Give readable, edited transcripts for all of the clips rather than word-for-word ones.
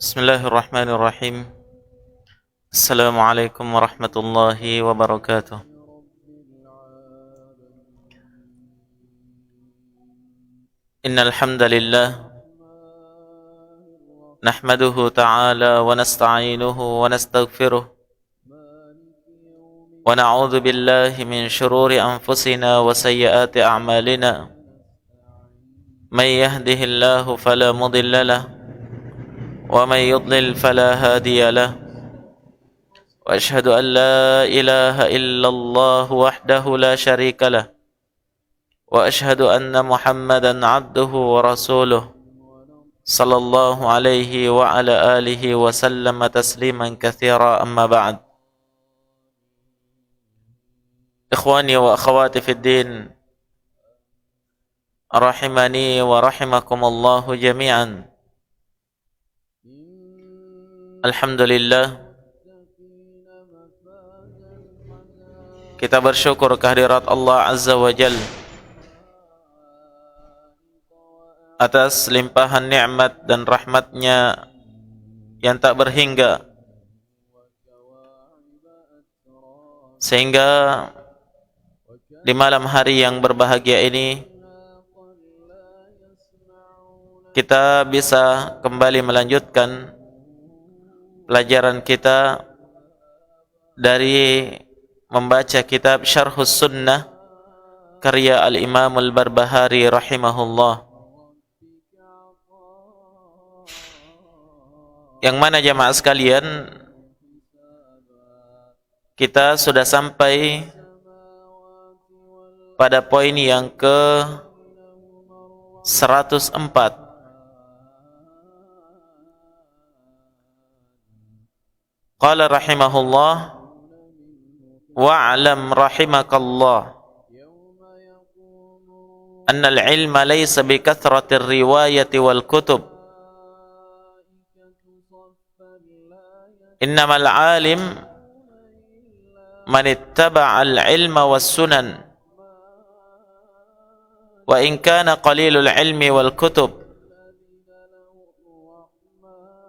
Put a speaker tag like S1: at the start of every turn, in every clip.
S1: Bismillahirrahmanirrahim. Assalamualaikum warahmatullahi wabarakatuh. Innal hamdalillah nahmaduhu ta'ala wa nasta'inuhu wa nastaghfiruh wa na'udzu billahi min shururi anfusina wa sayyiati a'malina. May yahdihillahu fala mudilla lahu ومن يضلل فلا هادي له وأشهد أن لا إله إلا الله وحده لا شريك له وأشهد أن محمدا عبده ورسوله صلى الله عليه وعلى آله وسلم تسليما كثيرا أما بعد. إخواني وأخواتي في الدين رحمني ورحمكم الله جميعا. Alhamdulillah, kita bersyukur kehadirat Allah Azza wa Jal atas limpahan nikmat dan rahmatnya yang tak berhingga, sehingga di malam hari yang berbahagia ini kita bisa kembali melanjutkan pelajaran kita dari membaca kitab Syarhus Sunnah karya Al-Imam Al-Barbahari rahimahullah, yang mana jamaah sekalian kita sudah sampai pada poin yang ke 104. Qala rahimahullah wa'lam rahimakallah anna al-ilma laysa bi kathrati riwayati wal kutub, innamal alim man ittaba'a al-ilma was sunan wa in kana qalilul ilmi wal kutub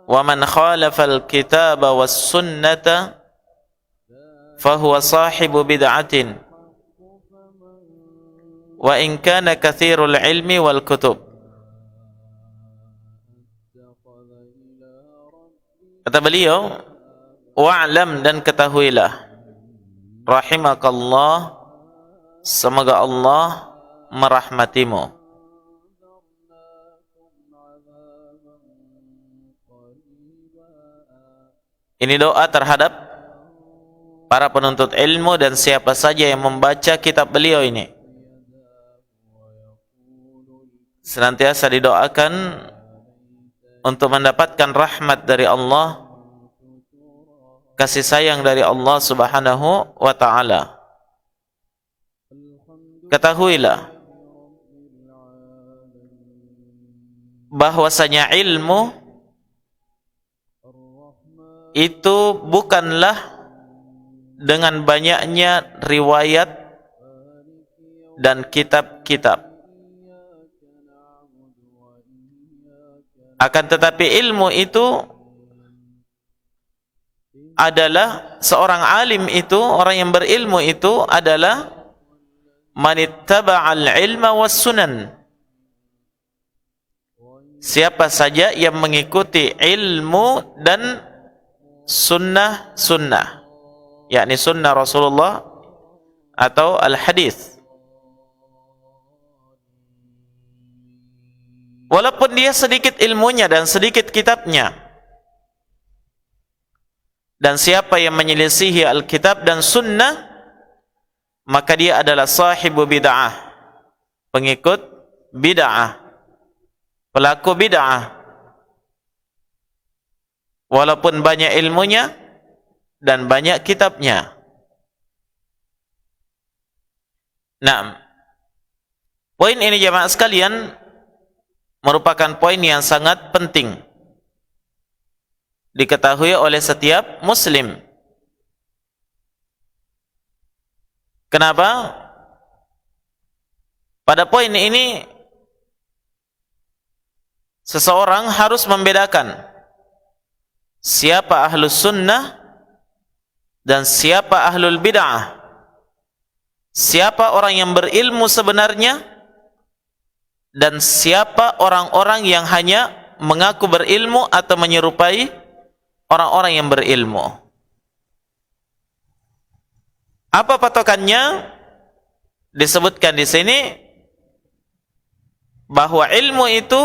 S1: wa man khalafal kitaba was sunnata fahuwa sahibu bid'atin wa in kana kathirul ilmi wal kutub. Kata beliau, wa'lam, dan ketahuilah, rahimakallah, semoga Allah merahmatimu. Ini doa terhadap para penuntut ilmu dan siapa saja yang membaca kitab beliau ini. Senantiasa didoakan untuk mendapatkan rahmat dari Allah, kasih sayang dari Allah Subhanahu wa ta'ala. Ketahuilah bahwasanya ilmu itu bukanlah dengan banyaknya riwayat dan kitab-kitab, akan tetapi ilmu itu adalah seorang alim itu, orang yang berilmu itu adalah manittaba'al ilma was sunan, siapa saja yang mengikuti ilmu dan sunnah-sunnah, yakni sunnah Rasulullah atau al-hadis. Walaupun dia sedikit ilmunya dan sedikit kitabnya, dan siapa yang menyelisihi Alkitab dan sunnah, maka dia adalah sahibu bid'ah, pengikut bid'ah, pelaku bid'ah, walaupun banyak ilmunya dan banyak kitabnya. Nah, poin ini jemaah sekalian merupakan poin yang sangat penting, diketahui oleh setiap muslim. Kenapa? Pada poin ini seseorang harus membedakan siapa ahlus sunnah dan siapa ahlul bid'ah. Siapa orang yang berilmu sebenarnya dan siapa orang-orang yang hanya mengaku berilmu atau menyerupai orang-orang yang berilmu. Apa patokannya? Disebutkan di sini bahwa ilmu itu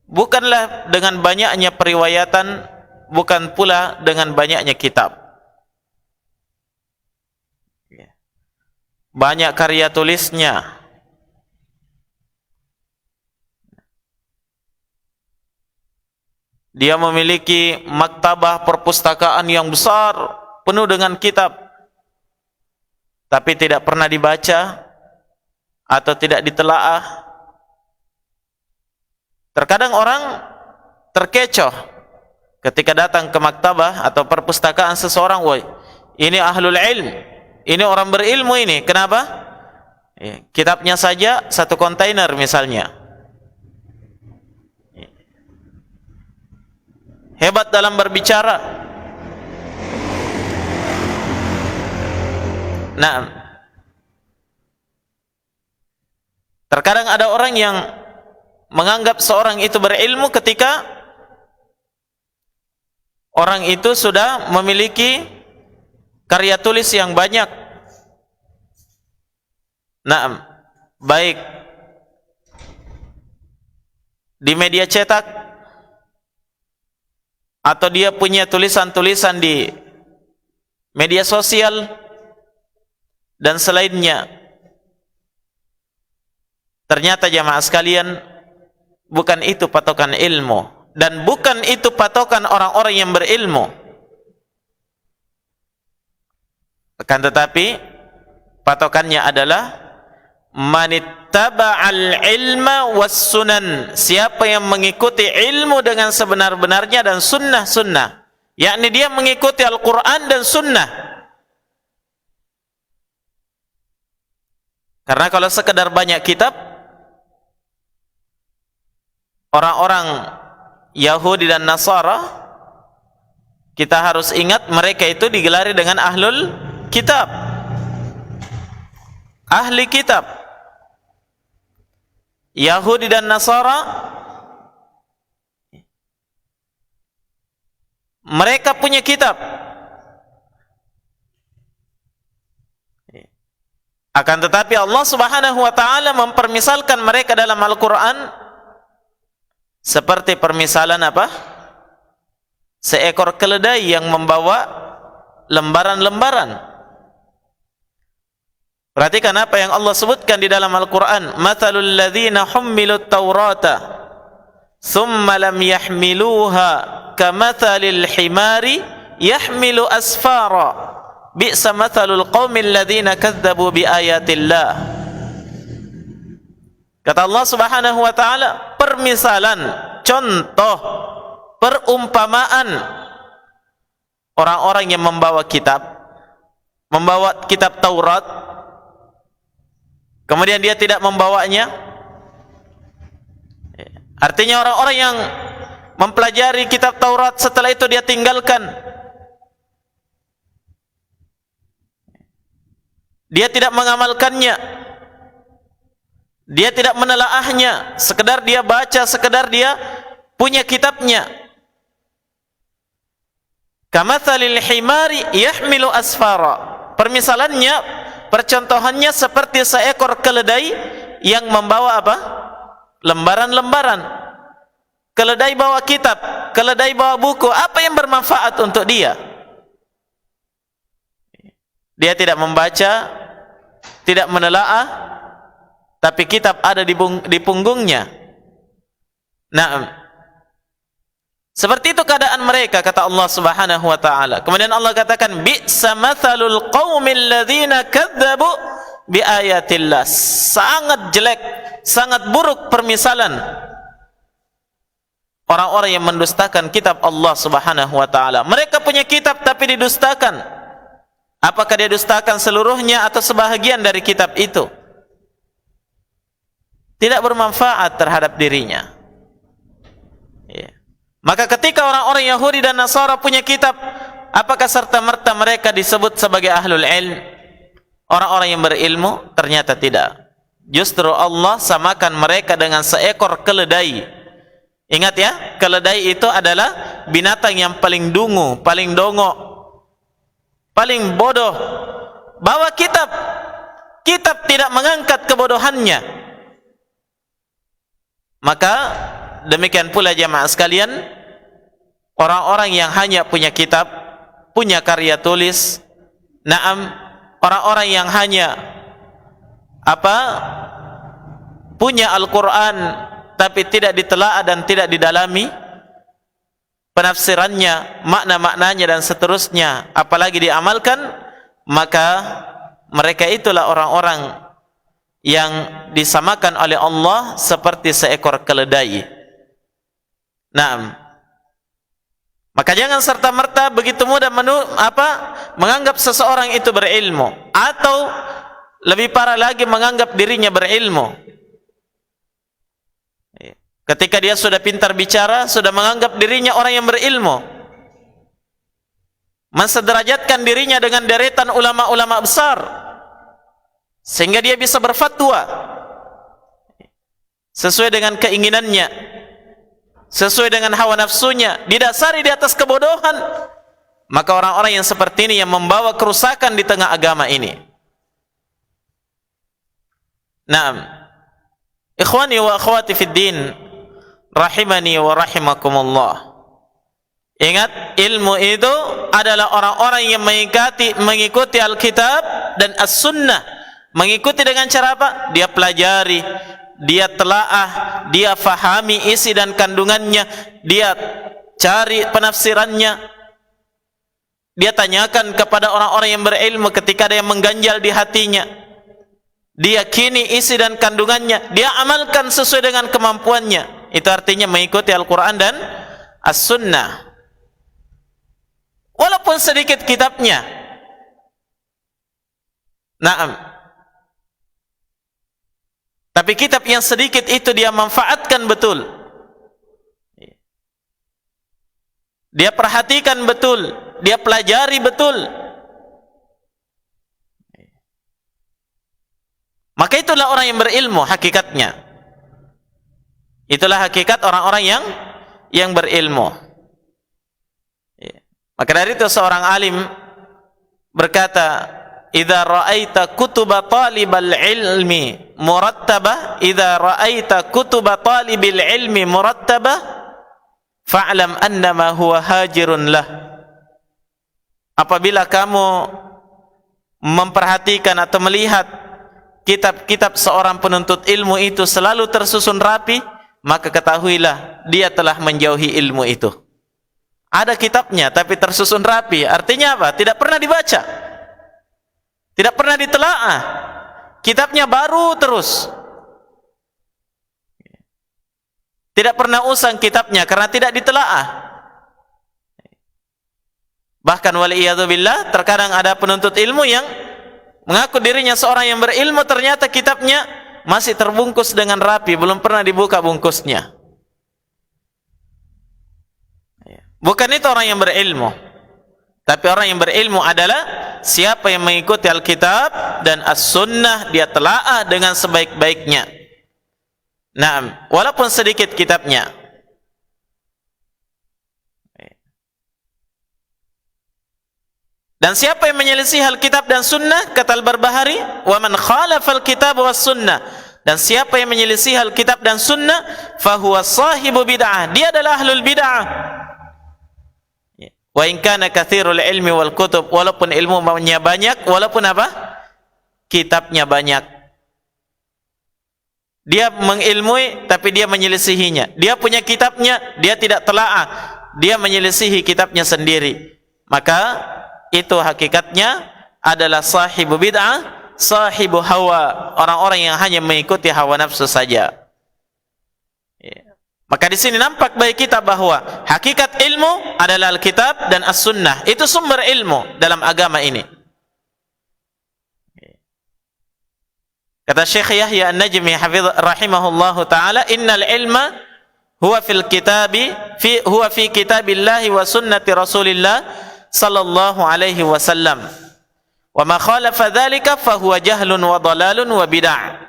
S1: bukanlah dengan banyaknya periwayatan, bukan pula dengan banyaknya kitab. Banyak karya tulisnya, dia memiliki maktabah perpustakaan yang besar penuh dengan kitab, tapi tidak pernah dibaca atau tidak ditelaah. Terkadang orang terkecoh ketika datang ke maktabah atau perpustakaan seseorang, woi, ini ahlul ilm, ini orang berilmu ini. Kenapa? Kitabnya saja satu kontainer misalnya. Hebat dalam berbicara. Nah, terkadang ada orang yang menganggap seorang itu berilmu ketika orang itu sudah memiliki karya tulis yang banyak. Nah, baik di media cetak atau dia punya tulisan-tulisan di media sosial dan selainnya. Ternyata jamaah sekalian, bukan itu patokan ilmu dan bukan itu patokan orang-orang yang berilmu. Akan tetapi patokannya adalah manittaba'al ilma was sunan, siapa yang mengikuti ilmu dengan sebenar-benarnya dan sunnah-sunnah, yakni dia mengikuti Al-Quran dan sunnah. Karena kalau sekedar banyak kitab, orang-orang Yahudi dan Nasara, kita harus ingat mereka itu digelari dengan ahlul kitab, ahli kitab. Yahudi dan Nasara, mereka punya kitab, akan tetapi Allah Subhanahu wa taala mempermisalkan mereka dalam Al-Quran seperti permisalan apa? Seekor keledai yang membawa lembaran-lembaran. Perhatikan apa yang Allah sebutkan di dalam Al-Quran. Mathalul ladzina hummilut taurata thumma lam yahmiluha kamathalil himari yahmilu asfara bi'sa mathalul qaumil ladzina kadzabu biayatillah. Kata Allah Subhanahu wa taala, permisalan, contoh, perumpamaan orang-orang yang membawa kitab Taurat, kemudian dia tidak membawanya. Artinya orang-orang yang mempelajari kitab Taurat setelah itu dia tinggalkan, dia tidak mengamalkannya, dia tidak menelaahnya, sekedar dia baca, sekedar dia punya kitabnya. Kamathalil himari yahmilu asfara. Permisalannya, percontohannya seperti seekor keledai yang membawa apa? Lembaran-lembaran. Keledai bawa kitab, keledai bawa buku. Apa yang bermanfaat untuk dia? Dia tidak membaca, tidak menelaah, tapi kitab ada di punggungnya. Nah, seperti itu keadaan mereka, kata Allah Subhanahu wa taala. Kemudian Allah katakan, bi'sa mathalul qaumil ladzina kadzabu biayatillah. Sangat jelek, sangat buruk permisalan orang-orang yang mendustakan kitab Allah Subhanahu wa taala. Mereka punya kitab tapi didustakan. Apakah dia dustakan seluruhnya atau sebahagian dari kitab itu? Tidak bermanfaat terhadap dirinya. Ya. Maka ketika orang-orang Yahudi dan Nasara punya kitab, apakah serta-merta mereka disebut sebagai ahlul ilm? Orang-orang yang berilmu? Ternyata tidak. Justru Allah samakan mereka dengan seekor keledai. Ingat ya, keledai itu adalah binatang yang paling dungu, paling dongok, paling bodoh. Bawa kitab, kitab tidak mengangkat kebodohannya. Maka demikian pula jamaah sekalian, orang-orang yang hanya punya kitab, punya karya tulis, naam, orang-orang yang hanya punya Al-Quran tapi tidak ditelaah dan tidak didalami penafsirannya, makna-maknanya dan seterusnya, apalagi diamalkan, maka mereka itulah orang-orang yang disamakan oleh Allah seperti seekor keledai. Naam. Maka jangan serta-merta begitu mudah menganggap seseorang itu berilmu, atau lebih parah lagi menganggap dirinya berilmu. Ketika dia sudah pintar bicara, sudah menganggap dirinya orang yang berilmu, mensederajatkan dirinya dengan deretan ulama-ulama besar, sehingga dia bisa berfatwa sesuai dengan keinginannya, sesuai dengan hawa nafsunya, didasari di atas kebodohan. Maka orang-orang yang seperti ini yang membawa kerusakan di tengah agama ini. Naam, ikhwani wa akhwati fid din, rahimani wa rahimakumullah. Ingat, ilmu itu adalah orang-orang yang mengikuti Alkitab dan As-Sunnah. Mengikuti dengan cara apa? Dia pelajari, dia telaah, dia fahami isi dan kandungannya, dia cari penafsirannya, dia tanyakan kepada orang-orang yang berilmu ketika ada yang mengganjal di hatinya, dia yakini isi dan kandungannya, dia amalkan sesuai dengan kemampuannya. Itu artinya mengikuti Al-Quran dan As-Sunnah. Walaupun sedikit kitabnya, naam, tapi kitab yang sedikit itu dia manfaatkan betul, dia perhatikan betul, dia pelajari betul. Maka itulah orang yang berilmu hakikatnya. Itulah hakikat orang-orang yang berilmu. Maka dari itu seorang alim berkata, "Idza ra'aita kutuba talibal ilmi murattabah, idza ra'aita kutuba talibil ilmi murattabah, fa'lam annama huwa hajirun lah." Apabila kamu memperhatikan atau melihat kitab-kitab seorang penuntut ilmu itu selalu tersusun rapi, maka ketahuilah dia telah menjauhi ilmu itu. Ada kitabnya tapi tersusun rapi, artinya apa? Tidak pernah dibaca, tidak pernah ditelaah, kitabnya baru terus, tidak pernah usang kitabnya karena tidak ditelaah. Bahkan waliyadzubillah, terkadang ada penuntut ilmu yang mengaku dirinya seorang yang berilmu, ternyata kitabnya masih terbungkus dengan rapi, belum pernah dibuka bungkusnya. Bukan itu orang yang berilmu. Tapi orang yang berilmu adalah siapa yang mengikuti Alkitab dan As-Sunnah, dia telaah dengan sebaik-baiknya. Nah, walaupun sedikit kitabnya. Dan siapa yang menyelisih Alkitab dan Sunnah, kata Al-Barbahari, wa man khalafa al-kitab was sunnah, dan siapa yang menyelisih Alkitab dan Sunnah, fahuwa sahibu bid'ah, dia adalah ahlul bid'ah. Wa in kana katsirul ilmi wal kutub, walaupun ilmunya banyak, walaupun apa? Kitabnya banyak. Dia mengilmui tapi dia menyelisihinya. Dia punya kitabnya, dia tidak telaah, dia menyelisihi kitabnya sendiri. Maka itu hakikatnya adalah sahibu bid'ah, sahibu hawa, orang-orang yang hanya mengikuti hawa nafsu saja. Maka di sini nampak bagi kita bahwa hakikat ilmu adalah Alkitab dan As-Sunnah. Itu sumber ilmu dalam agama ini. Kata Syekh Yahya An-Najmi rahimahullahu taala, "Innal ilma huwa fi kitabillahi wa sunnati Rasulillah sallallahu alaihi wasallam. Wa ma khalafa dzalika fa huwa jahlun wa dhalalun wa bid'ah."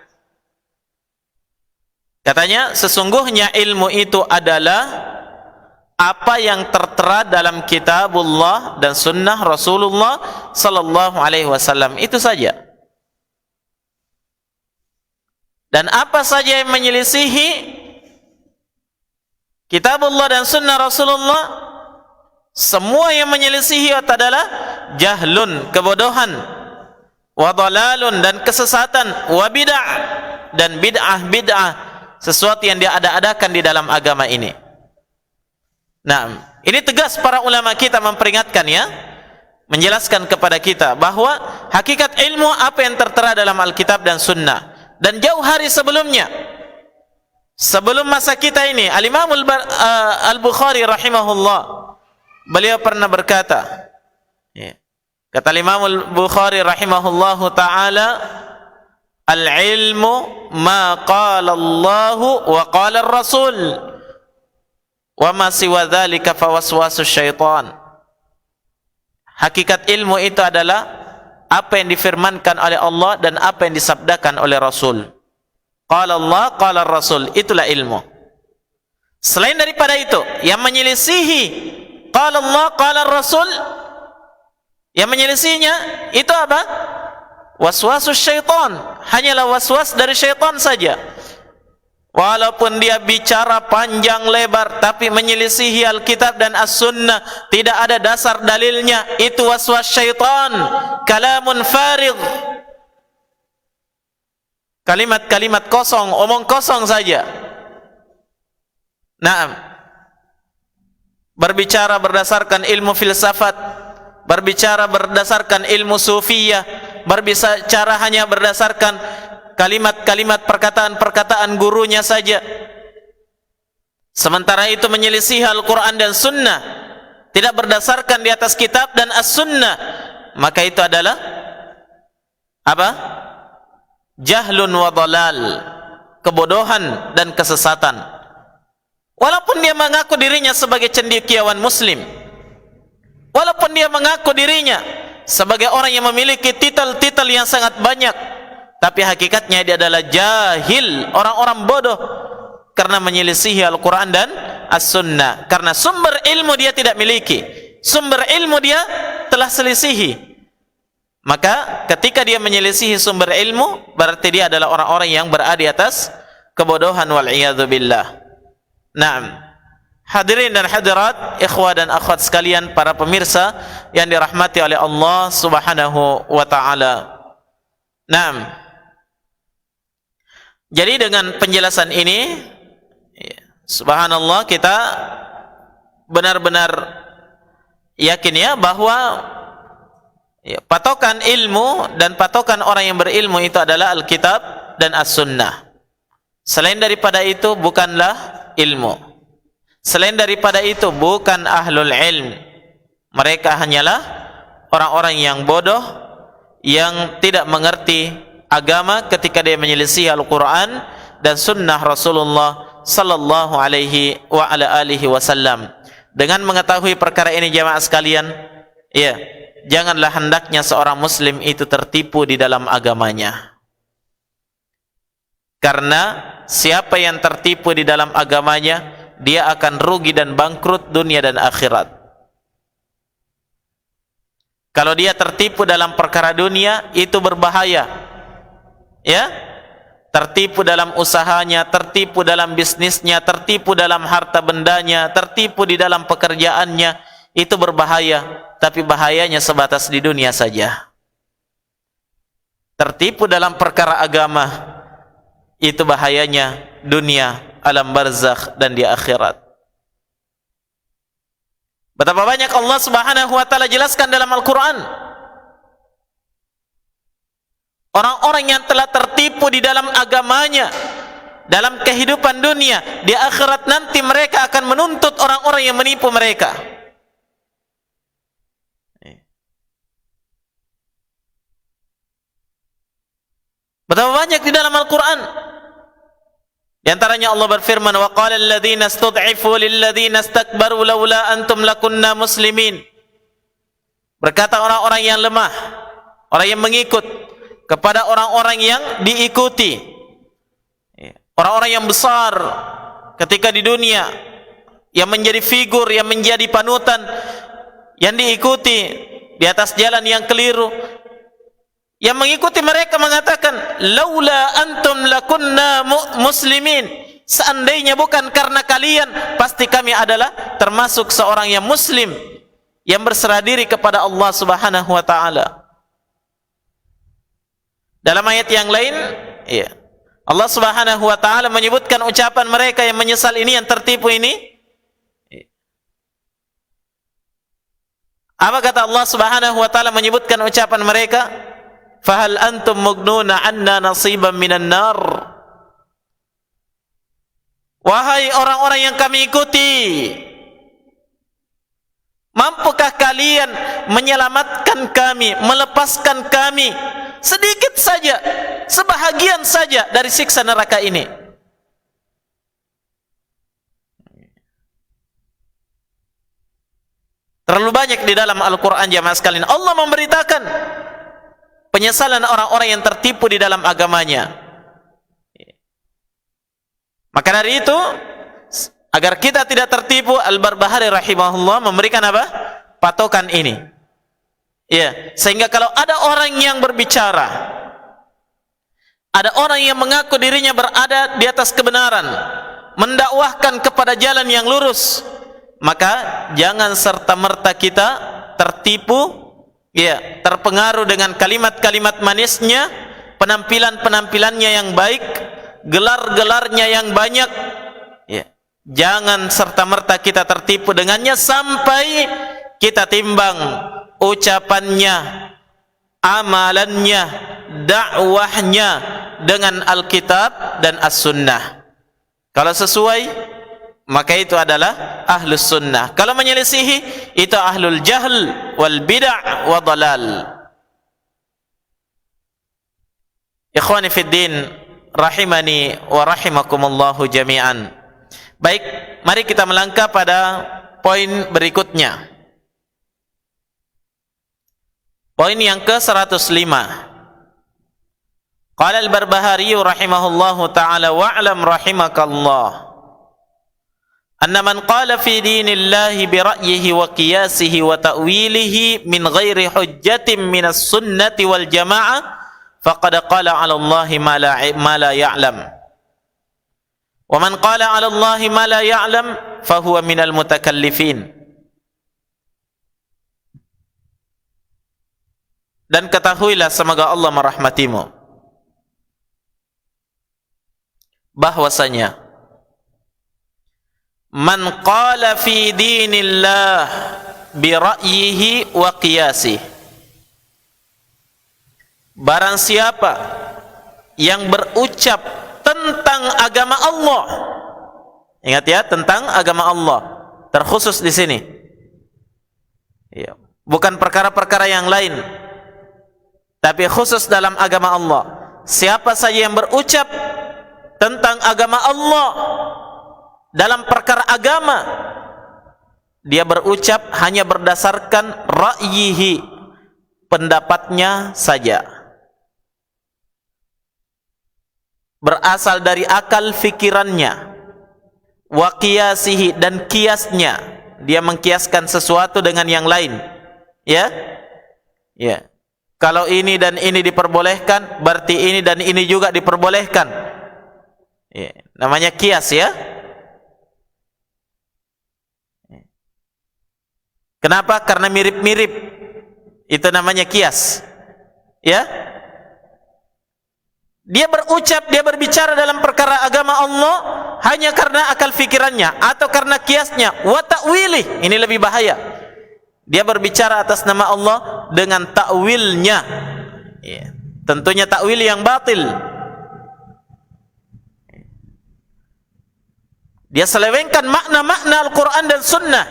S1: Katanya, sesungguhnya ilmu itu adalah apa yang tertera dalam kitabullah dan sunnah Rasulullah sallallahu alaihi wasallam. Itu saja. Dan apa saja yang menyelisihi kitabullah dan sunnah Rasulullah, semua yang menyelisihi adalah jahlun, kebodohan, wa dhalalun, dan kesesatan, wa bid'ah, dan bid'ah, sesuatu yang diada-adakan di dalam agama ini. Nah, ini tegas para ulama kita memperingatkan, ya, menjelaskan kepada kita bahwa hakikat ilmu apa yang tertera dalam Alkitab dan Sunnah. Dan jauh hari sebelumnya, sebelum masa kita ini, Al-Imam Al-Bukhari rahimahullah, beliau pernah berkata, kata Imam Al-Bukhari rahimahullahu ta'ala, "Al-ilmu ma qala Allahu wa qala Ar-Rasul, wa ma siwa dzalika fa waswasus syaitan." Hakikat ilmu itu adalah apa yang difirmankan oleh Allah dan apa yang disabdakan oleh Rasul. Qala Allah, qala Rasul, itulah ilmu. Selain daripada itu, yang menyelisihi qala Allah, qala Rasul, yang menyelisihinya itu apa? Waswasus syaitan, hanyalah waswas dari syaitan saja. Walaupun dia bicara panjang lebar, tapi menyelisihi Alkitab dan As-Sunnah, tidak ada dasar dalilnya, itu waswas syaitan, kalamun farigh, kalimat-kalimat kosong, omong kosong saja. Naam, berbicara berdasarkan ilmu filsafat, berbicara berdasarkan ilmu sufiyah, berbicara hanya berdasarkan kalimat-kalimat, perkataan-perkataan gurunya saja. Sementara itu menyelisihi Al-Quran dan Sunnah, tidak berdasarkan di atas kitab dan As-Sunnah, maka itu adalah apa? Jahlun wa dhalal, kebodohan dan kesesatan. Walaupun dia mengaku dirinya sebagai cendekiawan muslim, walaupun dia mengaku dirinya sebagai orang yang memiliki titel-titel yang sangat banyak, tapi hakikatnya dia adalah jahil, orang-orang bodoh, karena menyelisihi Al-Quran dan As-Sunnah. Karena sumber ilmu dia tidak miliki, sumber ilmu dia telah selisihi. Maka ketika dia menyelisihi sumber ilmu, berarti dia adalah orang-orang yang berada di atas kebodohan, wal'iyadzu billah. Naam, hadirin dan hadirat, ikhwah dan akhwat sekalian, para pemirsa yang dirahmati oleh Allah Subhanahu wa ta'ala. Naam, jadi dengan penjelasan ini, subhanallah, kita benar-benar yakin, ya, bahwa patokan ilmu dan patokan orang yang berilmu itu adalah Alkitab dan As-Sunnah. Selain daripada itu bukanlah ilmu. Selain daripada itu bukan ahlul ilm. Mereka hanyalah orang-orang yang bodoh, yang tidak mengerti agama ketika dia menyelisih Al-Quran dan Sunnah Rasulullah sallallahu alaihi wa ala alihi wasallam. Dengan mengetahui perkara ini, jamaah sekalian, ya, janganlah hendaknya seorang muslim itu tertipu di dalam agamanya. Karena siapa yang tertipu di dalam agamanya, dia akan rugi dan bangkrut dunia dan akhirat. Kalau dia tertipu dalam perkara dunia, itu berbahaya, ya. Tertipu dalam usahanya, tertipu dalam bisnisnya, tertipu dalam harta bendanya, tertipu di dalam pekerjaannya, itu berbahaya, tapi bahayanya sebatas di dunia saja. Tertipu dalam perkara agama, itu bahayanya dunia, alam barzakh, dan di akhirat. Betapa banyak Allah Subhanahu wa ta'ala jelaskan dalam Al-Quran, orang-orang yang telah tertipu di dalam agamanya, dalam kehidupan dunia, di akhirat nanti mereka akan menuntut orang-orang yang menipu mereka. Betapa banyak di dalam Al-Quran. Di antaranya Allah berfirman, wa qala alladhina istud'ifu lilladhina istakbaru laula antum lakunna muslimin. Berkata orang-orang yang lemah, orang yang mengikut kepada orang-orang yang diikuti, orang-orang yang besar ketika di dunia, yang menjadi figur, yang menjadi panutan, yang diikuti di atas jalan yang keliru. Yang mengikuti mereka mengatakan, laula antum lakunna muslimin. Seandainya bukan karena kalian, pasti kami adalah termasuk seorang yang muslim, yang berserah diri kepada Allah Subhanahu wa taala. Dalam ayat yang lain, Allah Subhanahu wa taala menyebutkan ucapan mereka yang menyesal ini, yang tertipu ini. Apa kata Allah Subhanahu wa taala menyebutkan ucapan mereka? Fahal antum mughnuna anna nasiban minan nar. Wahai orang-orang yang kami ikuti, mampukah kalian menyelamatkan kami, melepaskan kami sedikit saja, sebahagian saja dari siksa neraka ini? Terlalu banyak di dalam Al-Quran jamaah sekalian Allah memberitakan penyesalan orang-orang yang tertipu di dalam agamanya. Maka dari itu, agar kita tidak tertipu, Al-Barbahari rahimahullah memberikan apa? Patokan ini. Sehingga kalau ada orang yang berbicara, ada orang yang mengaku dirinya berada di atas kebenaran, mendakwahkan kepada jalan yang lurus, maka jangan serta-merta kita tertipu, terpengaruh dengan kalimat-kalimat manisnya, penampilan-penampilannya yang baik, gelar-gelarnya yang banyak. Jangan serta-merta kita tertipu dengannya sampai kita timbang ucapannya, amalannya, dakwahnya dengan Alkitab dan As-Sunnah. Kalau sesuai, maka itu adalah ahlus sunnah. Kalau menyelisihi, itu ahlul jahl wal bid'ah wa dalal. Ikhwani fid din, rahimani wa rahimakumullahu jami'an. Baik, mari kita melangkah pada poin berikutnya. Poin yang ke-105. Qala al-Barbahari rahimahullahu ta'ala wa'lam rahimakallah anna man qala fi dinillahi bi ra'yihi wa qiyasihi wa ta'wilihi min ghairi hujjatin minas sunnati wal jamaah faqad qala 'ala Allahi ma la ya'lam wa man qala 'ala Allahi ma la ya'lam fa huwa minal mutakallifin. Dan ketahuilah, semoga Allah merahmatimu, bahwasanya man qala fi dinillah bi ra'yihi wa qiyasih, barang siapa yang berucap tentang agama Allah, ingat ya, tentang agama Allah terkhusus di sini, bukan perkara-perkara yang lain, tapi khusus dalam agama Allah. Siapa saja yang berucap tentang agama Allah dalam perkara agama, dia berucap hanya berdasarkan ra'yihi, pendapatnya saja, berasal dari akal fikirannya, wa qiyasihi, dan kiasnya, dia mengkiaskan sesuatu dengan yang lain. Kalau ini dan ini diperbolehkan, berarti ini dan ini juga diperbolehkan. Namanya kias, Kenapa? Karena mirip-mirip. Itu namanya kias. Dia berucap, dia berbicara dalam perkara agama Allah hanya karena akal fikirannya atau karena kiasnya. Wa ta'wilih, ini lebih bahaya. Dia berbicara atas nama Allah dengan ta'wilnya. Tentunya ta'wil yang batil. Dia selewengkan makna-makna Al-Quran dan Sunnah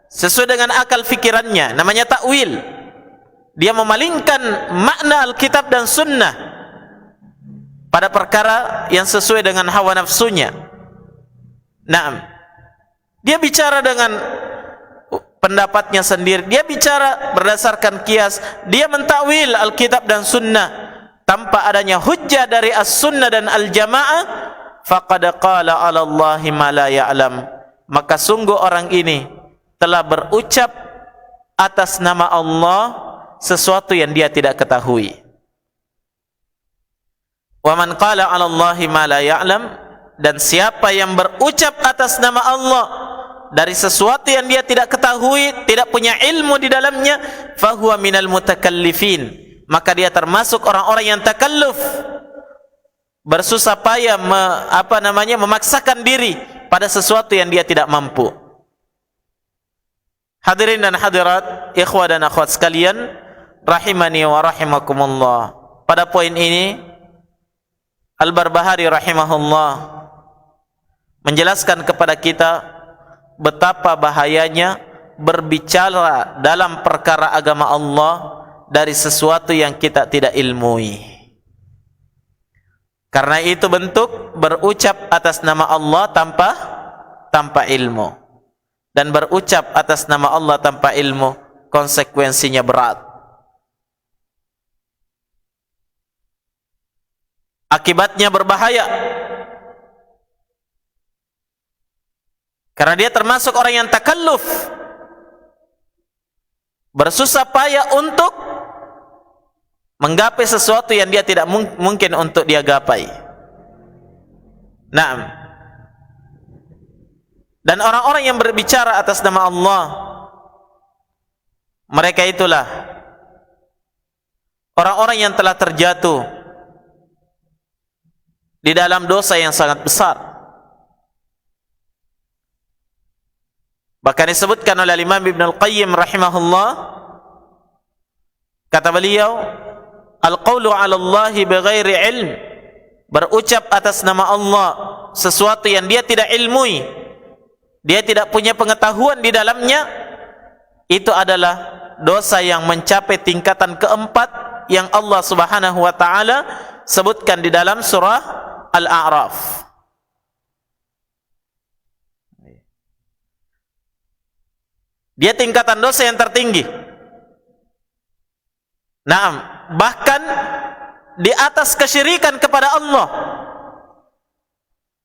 S1: sesuai dengan akal fikirannya, namanya takwil. Dia memalingkan makna Alkitab dan Sunnah pada perkara yang sesuai dengan hawa nafsunya. Naam. Dia bicara dengan pendapatnya sendiri, dia bicara berdasarkan kias, dia mentakwil Alkitab dan Sunnah tanpa adanya hujjah dari As-Sunnah dan Al-Jamaah. Faqad qala 'ala Allahi ma la ya'lam, maka sungguh orang ini telah berucap atas nama Allah sesuatu yang dia tidak ketahui. Wa man qala 'ala Allahi ma la ya'lam, dan siapa yang berucap atas nama Allah dari sesuatu yang dia tidak ketahui, tidak punya ilmu di dalamnya, fahuwa minal mutakallifin, maka dia termasuk orang-orang yang takalluf, bersusah payah memaksakan diri pada sesuatu yang dia tidak mampu. Hadirin dan hadirat, ikhwah dan akhwat sekalian, rahimani wa rahimakumullah. Pada poin ini Al-Barbahari rahimahullah menjelaskan kepada kita betapa bahayanya berbicara dalam perkara agama Allah dari sesuatu yang kita tidak ilmui. Karena itu bentuk berucap atas nama Allah tanpa ilmu. Dan berucap atas nama Allah tanpa ilmu, konsekuensinya berat. Akibatnya berbahaya. Karena dia termasuk orang yang takalluf, bersusah payah untuk menggapai sesuatu yang dia tidak mungkin untuk dia gapai. Naam. Dan orang-orang yang berbicara atas nama Allah, mereka itulah orang-orang yang telah terjatuh di dalam dosa yang sangat besar. Bahkan disebutkan oleh Imam Ibn Al-Qayyim rahimahullah, kata beliau, al-qawlu 'ala Allahi bighairi ilm, berucap atas nama Allah sesuatu yang dia tidak ilmui, dia tidak punya pengetahuan di dalamnya, itu adalah dosa yang mencapai tingkatan keempat yang Allah Subhanahu wa taala sebutkan di dalam surah Al-A'raf. Dia tingkatan dosa yang tertinggi. Naam, bahkan di atas kesyirikan kepada Allah,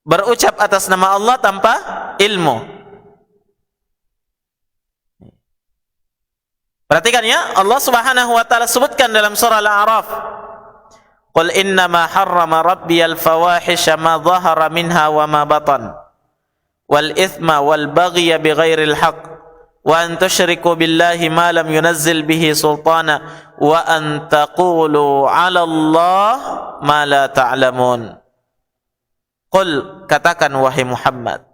S1: berucap atas nama Allah tanpa ilmu. Perhatikan ya, Allah Subhanahu wa taala sebutkan dalam surah Al-A'raf, qul innama harrama rabbiyal fawahisha ma dhahara minha wa ma batan wal ithma wal baghya bighairil haqq wa an tusyriku billahi ma lam yunazzil bihi sultana wa an taqulu 'ala Allah ma la ta'lamun. Qul, katakan wahai Muhammad,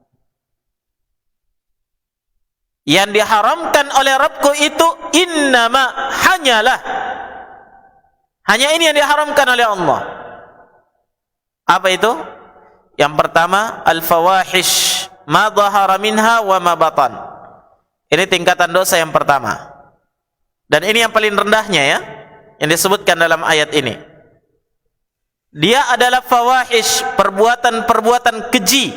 S1: yang diharamkan oleh Rabbku itu innama, hanyalah, hanya ini yang diharamkan oleh Allah. Apa itu? Yang pertama, al-fawahish ma dhahara minha wa ma batan. Ini tingkatan dosa yang pertama. Dan ini yang paling rendahnya ya, yang disebutkan dalam ayat ini. Dia adalah fawahish, perbuatan-perbuatan keji,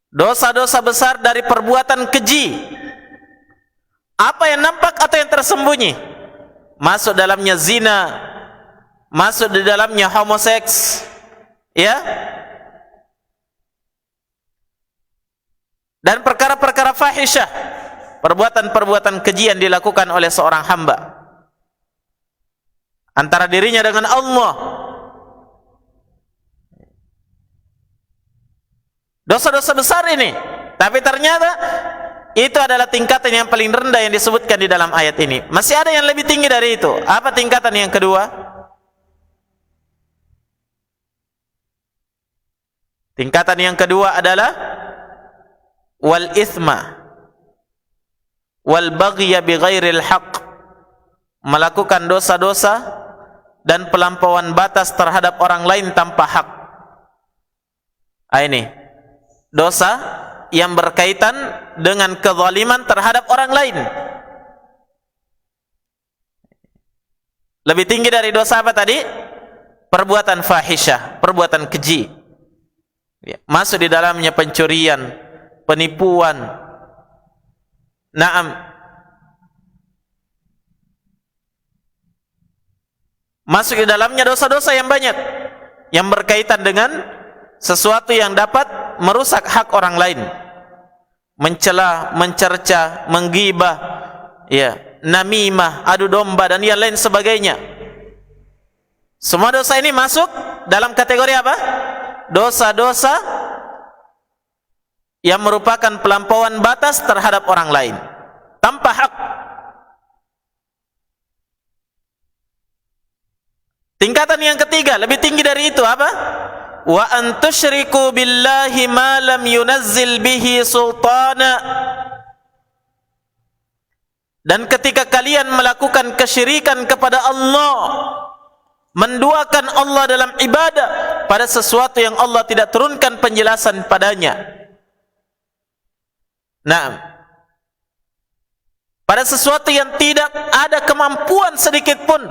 S1: dosa-dosa besar dari perbuatan keji. Apa yang nampak atau yang tersembunyi? Masuk dalamnya zina, masuk di dalamnya homoseks, ya, dan perkara-perkara fahisyah, perbuatan-perbuatan keji yang dilakukan oleh seorang hamba antara dirinya dengan Allah. Dosa-dosa besar ini, tapi ternyata itu adalah tingkatan yang paling rendah yang disebutkan di dalam ayat ini. Masih ada yang lebih tinggi dari itu. Apa tingkatan yang kedua? Tingkatan yang kedua adalah wal ithma wal baghya bighairil haqq, melakukan dosa-dosa dan pelampauan batas terhadap orang lain tanpa hak. Ini dosa yang berkaitan dengan kezaliman terhadap orang lain. Lebih tinggi dari dosa apa tadi? Perbuatan fahisyah, perbuatan keji. Masuk di dalamnya pencurian, penipuan. Naam. Masuk di dalamnya dosa-dosa yang banyak yang berkaitan dengan sesuatu yang dapat merusak hak orang lain. Mencela, mencerca, menggibah, ya, namimah, adu domba dan yang lain sebagainya. Semua dosa ini masuk dalam kategori apa? Dosa-dosa yang merupakan pelampauan batas terhadap orang lain tanpa hak. Tingkatan yang ketiga, lebih tinggi dari itu apa? Wa an tusyriku billahi ma lam yunazzil bihi sultana. Dan ketika kalian melakukan kesyirikan kepada Allah, menduakan Allah dalam ibadah pada sesuatu yang Allah tidak turunkan penjelasan padanya. Nah, pada sesuatu yang tidak ada kemampuan sedikit pun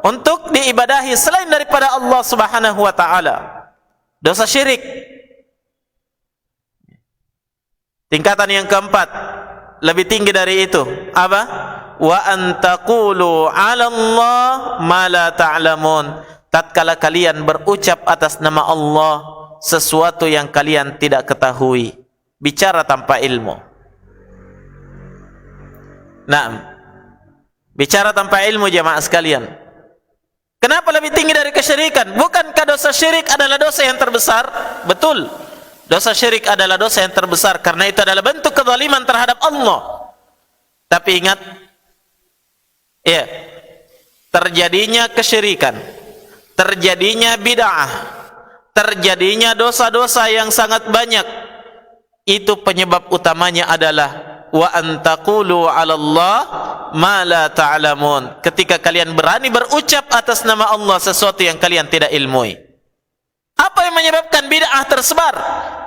S1: untuk diibadahi selain daripada Allah Subhanahu wa taala. Dosa syirik. Tingkatan yang keempat, lebih tinggi dari itu apa? Wa an taqulu 'ala Allah ma la ta'lamun. Tatkala kalian berucap atas nama Allah sesuatu yang kalian tidak ketahui, bicara tanpa ilmu. Naam. Bicara tanpa ilmu jemaah sekalian. Kenapa lebih tinggi dari kesyirikan? Bukankah dosa syirik adalah dosa yang terbesar? Betul. Dosa syirik adalah dosa yang terbesar karena itu adalah bentuk kezaliman terhadap Allah. Tapi ingat, ya, terjadinya kesyirikan, terjadinya bid'ah, terjadinya dosa-dosa yang sangat banyak, itu penyebab utamanya adalah wa antaqulu 'ala Allah ma la ta'lamun. Ketika kalian berani berucap atas nama Allah sesuatu yang kalian tidak ilmui. Apa yang menyebabkan bid'ah tersebar?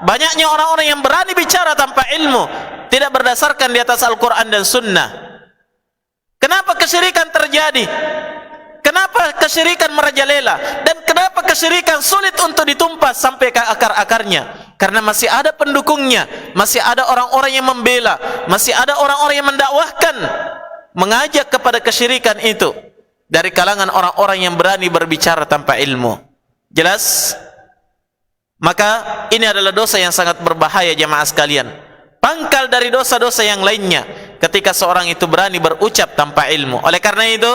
S1: Banyaknya orang-orang yang berani bicara tanpa ilmu, tidak berdasarkan di atas Al-Quran dan Sunnah. Kenapa kesyirikan terjadi? Kenapa kesyirikan merajalela? Dan kenapa kesyirikan sulit untuk ditumpas sampai ke akar-akarnya? Karena masih ada pendukungnya, masih ada orang-orang yang membela, masih ada orang-orang yang mendakwahkan, mengajak kepada kesyirikan itu dari kalangan orang-orang yang berani berbicara tanpa ilmu. Jelas? Maka ini adalah dosa yang sangat berbahaya jemaah sekalian. Pangkal dari dosa-dosa yang lainnya ketika seorang itu berani berucap tanpa ilmu. Oleh karena itu,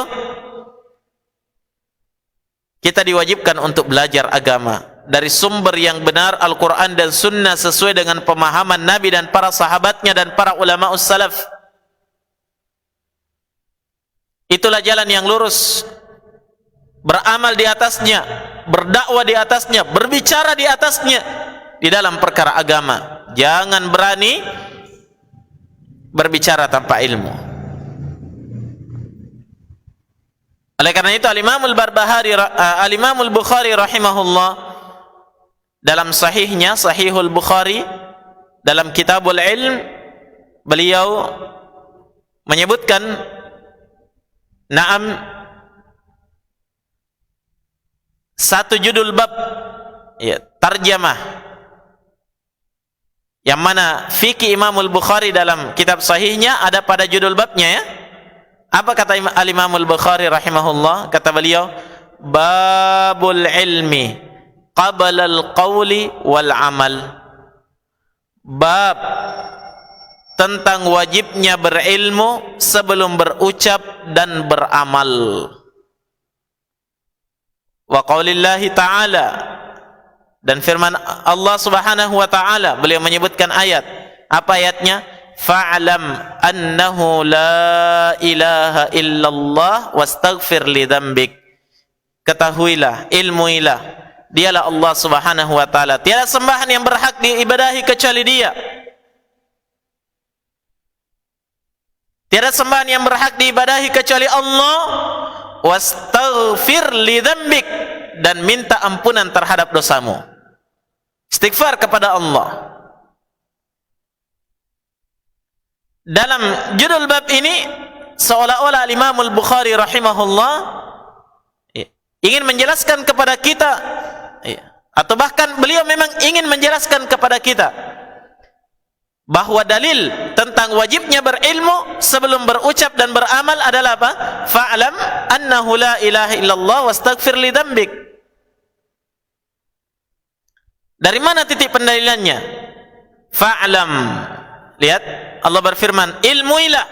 S1: kita diwajibkan untuk belajar agama dari sumber yang benar, Al-Quran dan Sunnah, sesuai dengan pemahaman Nabi dan para sahabatnya dan para ulama salaf. Itulah jalan yang lurus. Beramal di atasnya, berdakwah di atasnya, berbicara di atasnya di dalam perkara agama. Jangan berani berbicara tanpa ilmu. Oleh karena itu Al-Imam Al-Bukhari rahimahullah dalam sahihnya, Sahihul Bukhari, dalam Kitabul Ilm, beliau menyebutkan satu judul bab, ya, tarjamah, yang mana fikih Imamul Bukhari dalam kitab sahihnya ada pada judul babnya, ya. Apa kata Al-Imamul Bukhari rahimahullah? Kata beliau, babul ilmi qabla al-qawli wal amal. Bab tentang wajibnya berilmu sebelum berucap dan beramal. Wa qaulillahi ta'ala, dan firman Allah Subhanahu wa ta'ala, beliau menyebutkan ayat. Apa ayatnya? Fa'lam annahu la ilaha illallah wastaghfir li dzambik. Ketahuilah, ilmuilah, dialah Allah Subhanahu wa ta'ala, tiada sembahan yang berhak diibadahi kecuali Dia. Tiada sembahan yang berhak diibadahi kecuali Allah. Wastaghfir li dzambik, dan minta ampunan terhadap dosamu. Istighfar kepada Allah. dalam judul bab ini seolah-olah Imam Al-Bukhari rahimahullah ingin menjelaskan kepada kita, atau bahkan beliau memang ingin menjelaskan kepada kita bahwa dalil tentang wajibnya berilmu sebelum berucap dan beramal adalah apa? Fa'lam annahu la ilaha illallah wastaghfir li dzambik. Dari mana titik pendalilannya? Fa'lam. Lihat, Allah berfirman, ilmuilah.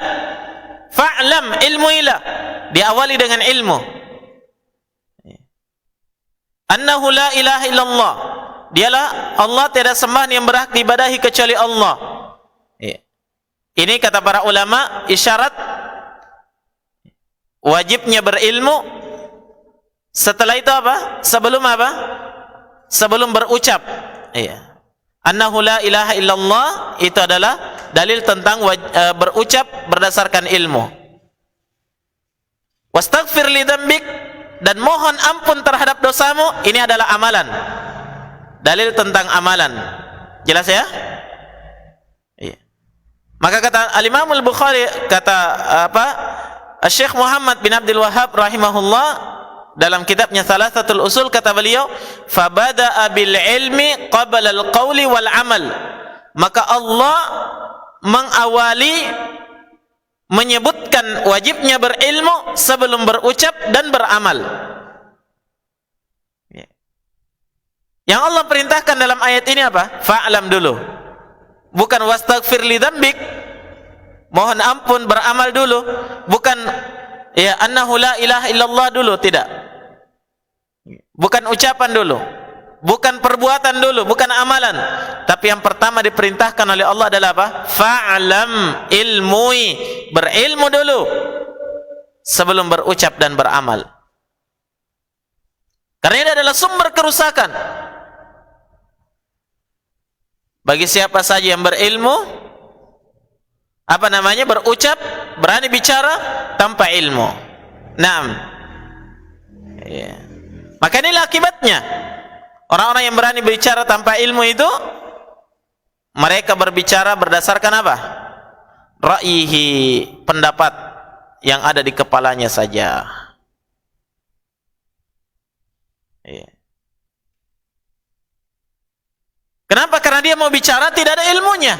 S1: Fa'lam, ilmuilah. Diawali dengan ilmu. Annahu la ilaha illallah. Dialah Allah, tiada sembahan yang berhak diibadahi kecuali Allah. Ini kata para ulama isyarat wajibnya berilmu. Setelah itu apa? Sebelum apa? Sebelum berucap. Annahu la ilaha illallah itu adalah dalil tentang berucap berdasarkan ilmu. Wastaghfir li dzambik, dan mohon ampun terhadap dosamu, ini adalah amalan. Dalil tentang amalan. Jelas ya? Iya. Maka kata Al-Imam Al-Bukhari, kata Syekh Muhammad bin Abdul Wahhab rahimahullah dalam kitabnya Thalathatul Usul, kata beliau, fabada'a bil ilmi qabla al-qawli wal amal. Maka Allah mengawali menyebutkan wajibnya berilmu sebelum berucap dan beramal. Yang Allah perintahkan dalam ayat ini apa? Fa'lam dulu. Bukan wastaghfir li dzambik, mohon ampun beramal dulu. Bukan annahu la ilaha illallah dulu, tidak. Bukan ucapan dulu, bukan perbuatan dulu, bukan amalan. Tapi yang pertama diperintahkan oleh Allah adalah apa? Fa'lam, ilmui, berilmu dulu sebelum berucap dan beramal. Karena ini adalah sumber kerusakan. Bagi siapa saja yang berilmu, berucap, berani bicara tanpa ilmu. Naam. Maka inilah akibatnya. Orang-orang yang berani bicara tanpa ilmu itu, mereka berbicara berdasarkan apa? Ra'yihi, pendapat yang ada di kepalanya saja. Kenapa? Karena dia mau bicara tidak ada ilmunya.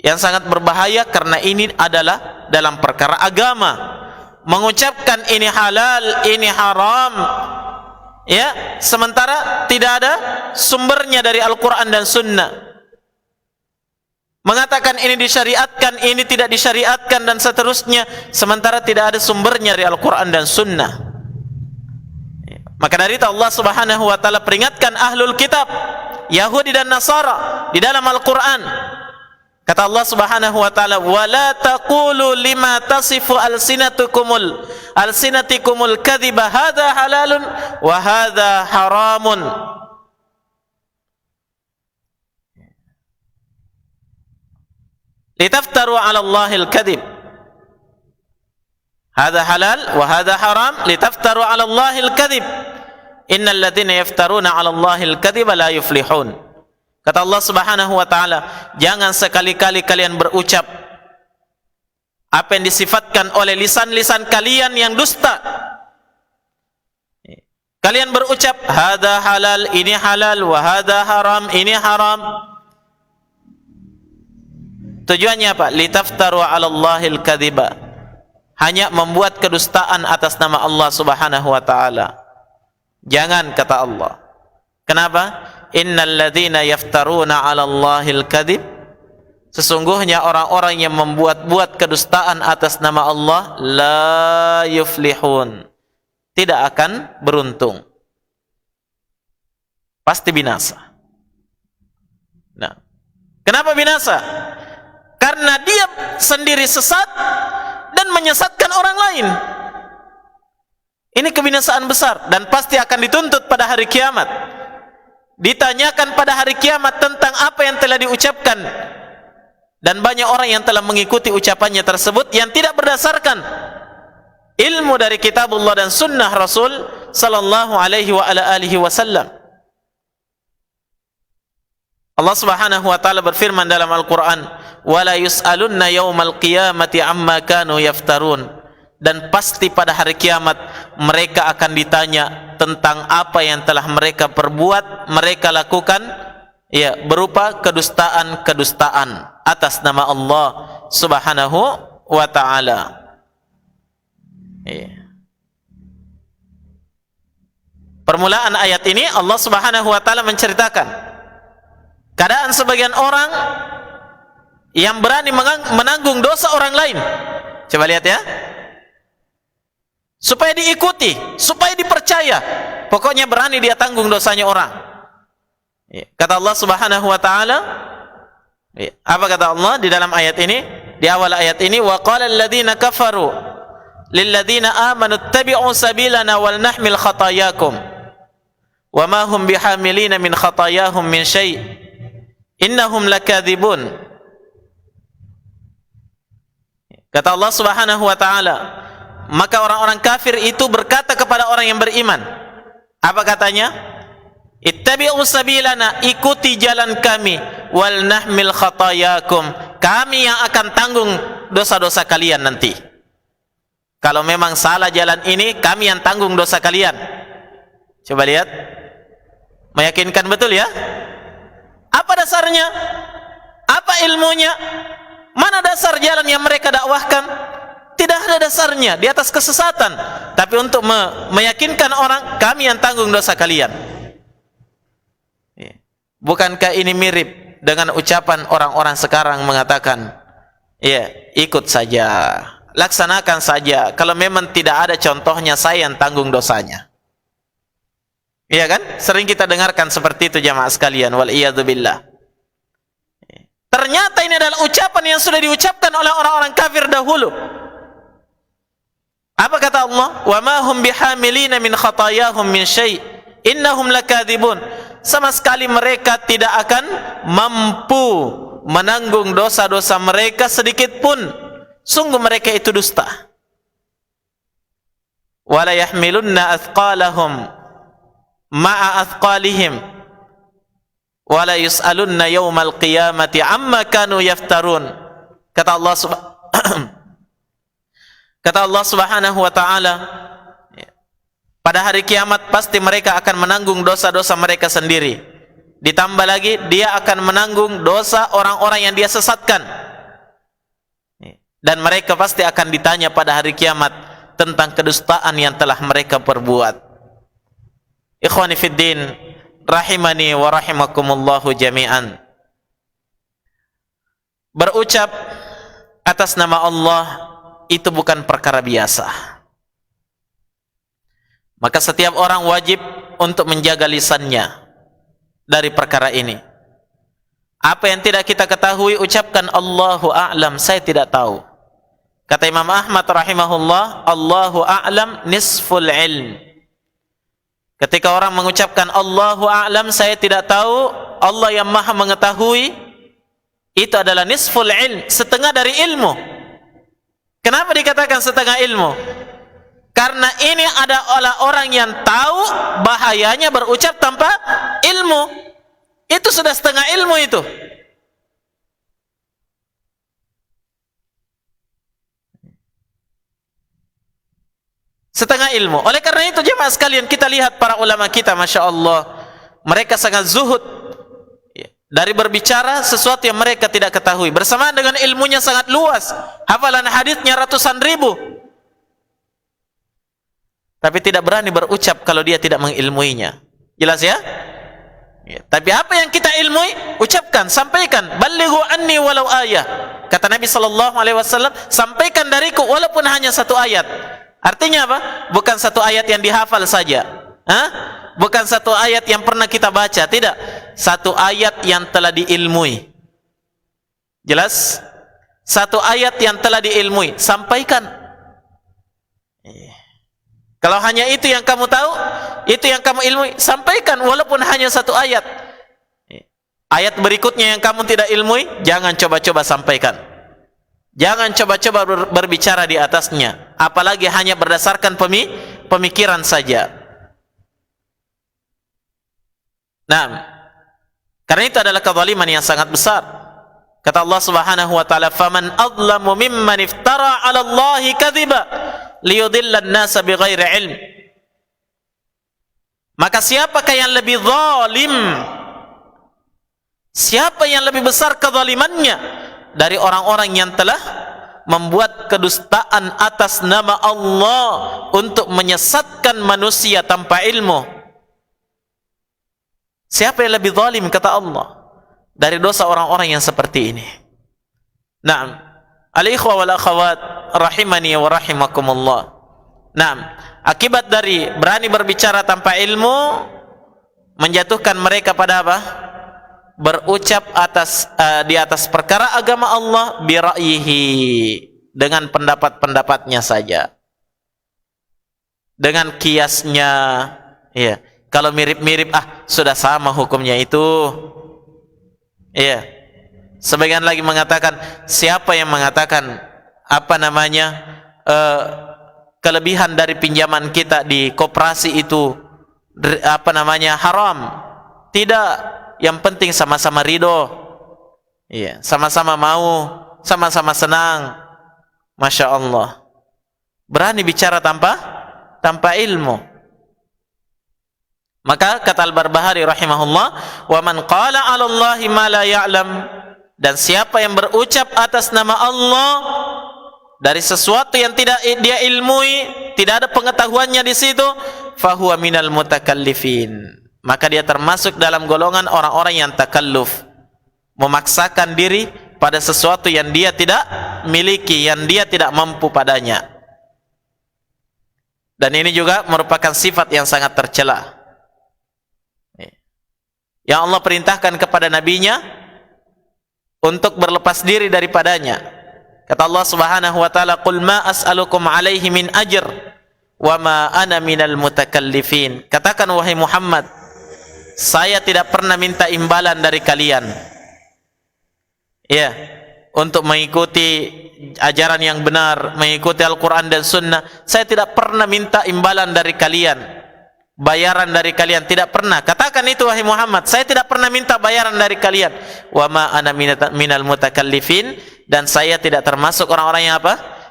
S1: Yang sangat berbahaya, karena ini adalah dalam perkara agama. Mengucapkan ini halal, ini haram, sementara tidak ada sumbernya dari Al-Quran dan Sunnah. Mengatakan ini disyariatkan, ini tidak disyariatkan, dan seterusnya, sementara tidak ada sumbernya dari Al-Quran dan Sunnah. Maka dari itu Allah Subhanahu wa taala peringatkan ahlul kitab, Yahudi dan Nasara di dalam Al-Quran. Kata Allah Subhanahu wa taala, "Wala taqulu lima tasifu alsinatikumul kadhiba hadza halalun wa hadza haramun." Litaftaru 'ala Allahil kadhib. Hadza halal wa hadza haram litaftaru 'ala Allahil kadhib. Innal ladzina yaftaruna 'ala Allahil kadhiba la yuflihun. Kata Allah Subhanahu wa taala, jangan sekali-kali kalian berucap apa yang disifatkan oleh lisan-lisan kalian yang dusta. Kalian berucap hadza halal, ini halal, wa hadza haram, ini haram. Tujuannya apa? Litaftaru 'ala Allahil kadhiba. Hanya membuat kedustaan atas nama Allah Subhanahu wa taala. Jangan, kata Allah. Kenapa? Innal ladzina yaftaruna 'ala Allahil kadhib, sesungguhnya orang-orang yang membuat-buat kedustaan atas nama Allah, la yuflihun, tidak akan beruntung, pasti binasa. Nah, kenapa binasa? Karena dia sendiri sesat dan menyesatkan orang lain. Ini kebinasaan besar dan pasti akan dituntut pada hari kiamat. Ditanyakan pada hari kiamat tentang apa yang telah diucapkan, dan banyak orang yang telah mengikuti ucapannya tersebut yang tidak berdasarkan ilmu dari kitabullah dan sunnah Rasul sallallahu alaihi wa ala alihi wasallam. Allah Subhanahu wa taala berfirman dalam Al-Qur'an, "Wala yus'alunna yaumal qiyamati amma kanu yaftarun." Dan pasti pada hari kiamat mereka akan ditanya tentang apa yang telah mereka perbuat, mereka lakukan, ya, berupa kedustaan-kedustaan atas nama Allah Subhanahu wa taala. Ya. Permulaan ayat ini Allah Subhanahu wa taala menceritakan keadaan sebagian orang yang berani menanggung dosa orang lain. Coba lihat ya. Supaya diikuti, supaya dipercaya. Pokoknya berani dia tanggung dosanya orang. Kata Allah Subhanahu wa taala, apa kata Allah di dalam ayat ini? Di awal ayat ini, wa qala alladziina kafaru lil ladziina aamanu ittabi'u sabilana wal nahmil khatayakum wa ma hum bihamilina min khatayahum min syai' innahum lakadzibun. Kata Allah Subhanahu wa taala, maka orang-orang kafir itu berkata kepada orang yang beriman, apa katanya? Ittabi'u sabilana, ikuti jalan kami, wal nahmil khatayakum, kami yang akan tanggung dosa-dosa kalian nanti. Kalau memang salah jalan ini, kami yang tanggung dosa kalian. Coba lihat, meyakinkan betul ya? Apa dasarnya? Apa ilmunya? Mana dasar jalan yang mereka dakwahkan? Tidak ada dasarnya, di atas kesesatan. Tapi untuk meyakinkan orang, kami yang tanggung dosa kalian. Bukankah ini mirip dengan ucapan orang-orang sekarang mengatakan, ya, ikut saja, laksanakan saja, kalau memang tidak ada contohnya, saya yang tanggung dosanya. Iya kan? Sering kita dengarkan seperti itu jamaah sekalian, wal iyadzubillah. Ternyata ini adalah ucapan yang sudah diucapkan oleh orang-orang kafir dahulu. Apa kata Allah? Wa ma hum bihamilina min khatayahum min syai' innahum lakadzibun. Sama sekali mereka tidak akan mampu menanggung dosa-dosa mereka sedikit pun. Sungguh mereka itu dusta. Wala yahmilunna athqalahum ma'a athqalihim wala yus'alunna yawmal qiyamati amma kanu yaftarun. Kata Allah Subhanahu wa taala, pada hari kiamat pasti mereka akan menanggung dosa-dosa mereka sendiri. Ditambah lagi dia akan menanggung dosa orang-orang yang dia sesatkan. Dan mereka pasti akan ditanya pada hari kiamat tentang kedustaan yang telah mereka perbuat. Ikhwani fiddin, rahimani wa rahimakumullahu jami'an. Berucap atas nama Allah itu bukan perkara biasa. Maka setiap orang wajib untuk menjaga lisannya dari perkara ini. Apa yang tidak kita ketahui, ucapkan Allahu a'lam, saya tidak tahu. Kata Imam Ahmad rahimahullah, Allahu a'lam nisful ilm. Ketika orang mengucapkan Allahu a'lam, saya tidak tahu, Allah yang maha mengetahui, itu adalah nisful ilm, setengah dari ilmu. Kenapa dikatakan setengah ilmu? Karena ini adalah orang yang tahu bahayanya berucap tanpa ilmu. Itu sudah setengah ilmu itu. Setengah ilmu. Oleh karena itu jemaah sekalian, kita lihat para ulama kita, Masya Allah, mereka sangat zuhud dari berbicara sesuatu yang mereka tidak ketahui. Bersamaan dengan ilmunya sangat luas, hafalan hadisnya ratusan ribu, tapi tidak berani berucap kalau dia tidak mengilmuinya. Jelas ya? Tapi apa yang kita ilmui, ucapkan, sampaikan. Ballighu anni walau ayah. Kata Nabi SAW, sampaikan dariku walaupun hanya satu ayat. Artinya apa? Bukan satu ayat yang dihafal saja. Bukan satu ayat yang pernah kita baca. Tidak. Satu ayat yang telah diilmui. Jelas? Satu ayat yang telah diilmui, sampaikan. Kalau hanya itu yang kamu tahu, itu yang kamu ilmui, sampaikan walaupun hanya satu ayat. Ayat berikutnya yang kamu tidak ilmui, jangan coba-coba sampaikan. Jangan coba-coba berbicara di atasnya, apalagi hanya berdasarkan pemikiran saja. Nah, Karena itu adalah kezaliman yang sangat besar. Kata Allah Subhanahu wa taala, "Faman adlamu mimman iftara 'ala Allahi kadhiba liyudilla an-nasa bighairi 'ilm." Maka siapakah yang lebih zalim? Siapa yang lebih besar kezalimannya dari orang-orang yang telah membuat kedustaan atas nama Allah untuk menyesatkan manusia tanpa ilmu? Siapa yang lebih zalim, kata Allah, dari dosa orang-orang yang seperti ini? Naam, al-ikhwa wal akhawat rahimani wa rahimakumullah. Naam, akibat dari berani berbicara tanpa ilmu menjatuhkan mereka pada apa? Berucap di atas perkara agama Allah bi ra'yihi, dengan pendapat-pendapatnya saja, dengan kiasnya, ya. Kalau mirip-mirip, sudah sama hukumnya itu. Iya. Sebagian lagi mengatakan, siapa yang mengatakan kelebihan dari pinjaman kita di koperasi itu haram? Tidak, yang penting sama-sama ridho. Iya, sama-sama mau, sama-sama senang. Masya Allah. Berani bicara tanpa ilmu. Maka kata Al-Barbahari rahimahullah, "Wa man qala 'ala Allahi ma la ya'lam," dan siapa yang berucap atas nama Allah dari sesuatu yang tidak dia ilmui, tidak ada pengetahuannya di situ, fahuwa minal mutakallifin, maka dia termasuk dalam golongan orang-orang yang takalluf, memaksakan diri pada sesuatu yang dia tidak miliki, yang dia tidak mampu padanya. Dan ini juga merupakan sifat yang sangat tercela yang Allah perintahkan kepada nabinya untuk berlepas diri daripadanya. Kata Allah Subhanahu wa taala, "Qul ma as'alukum 'alaihi min ajr wa ma ana minal mutakallifin." Katakan wahai Muhammad, saya tidak pernah minta imbalan dari kalian, ya, untuk mengikuti ajaran yang benar, mengikuti Al-Quran dan Sunnah. Saya tidak pernah minta imbalan dari kalian, bayaran dari kalian, tidak pernah. Katakan itu wahai Muhammad, saya tidak pernah minta bayaran dari kalian. Wa ma ana minal mutakallifin, dan saya tidak termasuk orang-orang yang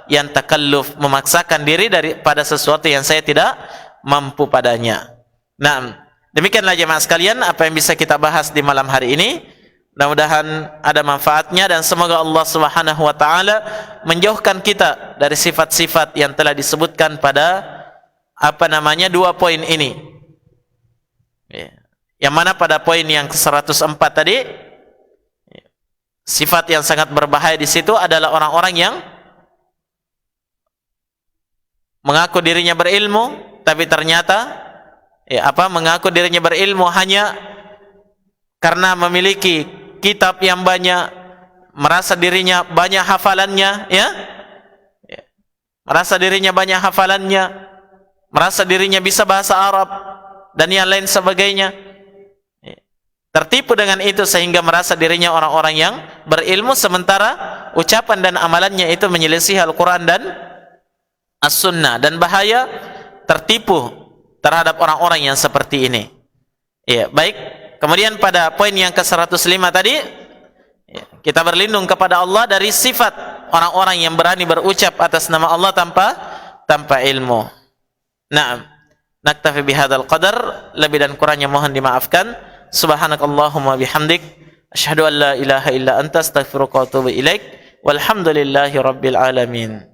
S1: yang takalluf, memaksakan diri pada sesuatu yang saya tidak mampu padanya. Nah, demikianlah jemaah sekalian apa yang bisa kita bahas di malam hari ini. Mudah-mudahan ada manfaatnya, dan semoga Allah Subhanahu wa taala menjauhkan kita dari sifat-sifat yang telah disebutkan pada dua poin ini. Yang mana pada poin yang ke-104 tadi, sifat yang sangat berbahaya di situ adalah orang-orang yang mengaku dirinya berilmu, tapi ternyata mengaku dirinya berilmu hanya karena memiliki kitab yang banyak, merasa dirinya banyak hafalannya, merasa dirinya banyak hafalannya, merasa dirinya bisa bahasa Arab dan yang lain sebagainya. Tertipu dengan itu sehingga merasa dirinya orang-orang yang berilmu, sementara ucapan dan amalannya itu menyelisih Al-Quran dan As-Sunnah. Dan bahaya tertipu terhadap orang-orang yang seperti ini. Ya, baik. Kemudian pada poin yang ke-105 tadi, kita berlindung kepada Allah dari sifat orang-orang yang berani berucap atas nama Allah tanpa ilmu. Nah, naktafi bihadzal qadar, lebih dan kurangnya mohon dimaafkan. Subhanakallahumma bihamdik, asyhadu an la ilaha illa anta, astaghfiruka wa atubu ilaik. Walhamdulillahi rabbil alamin.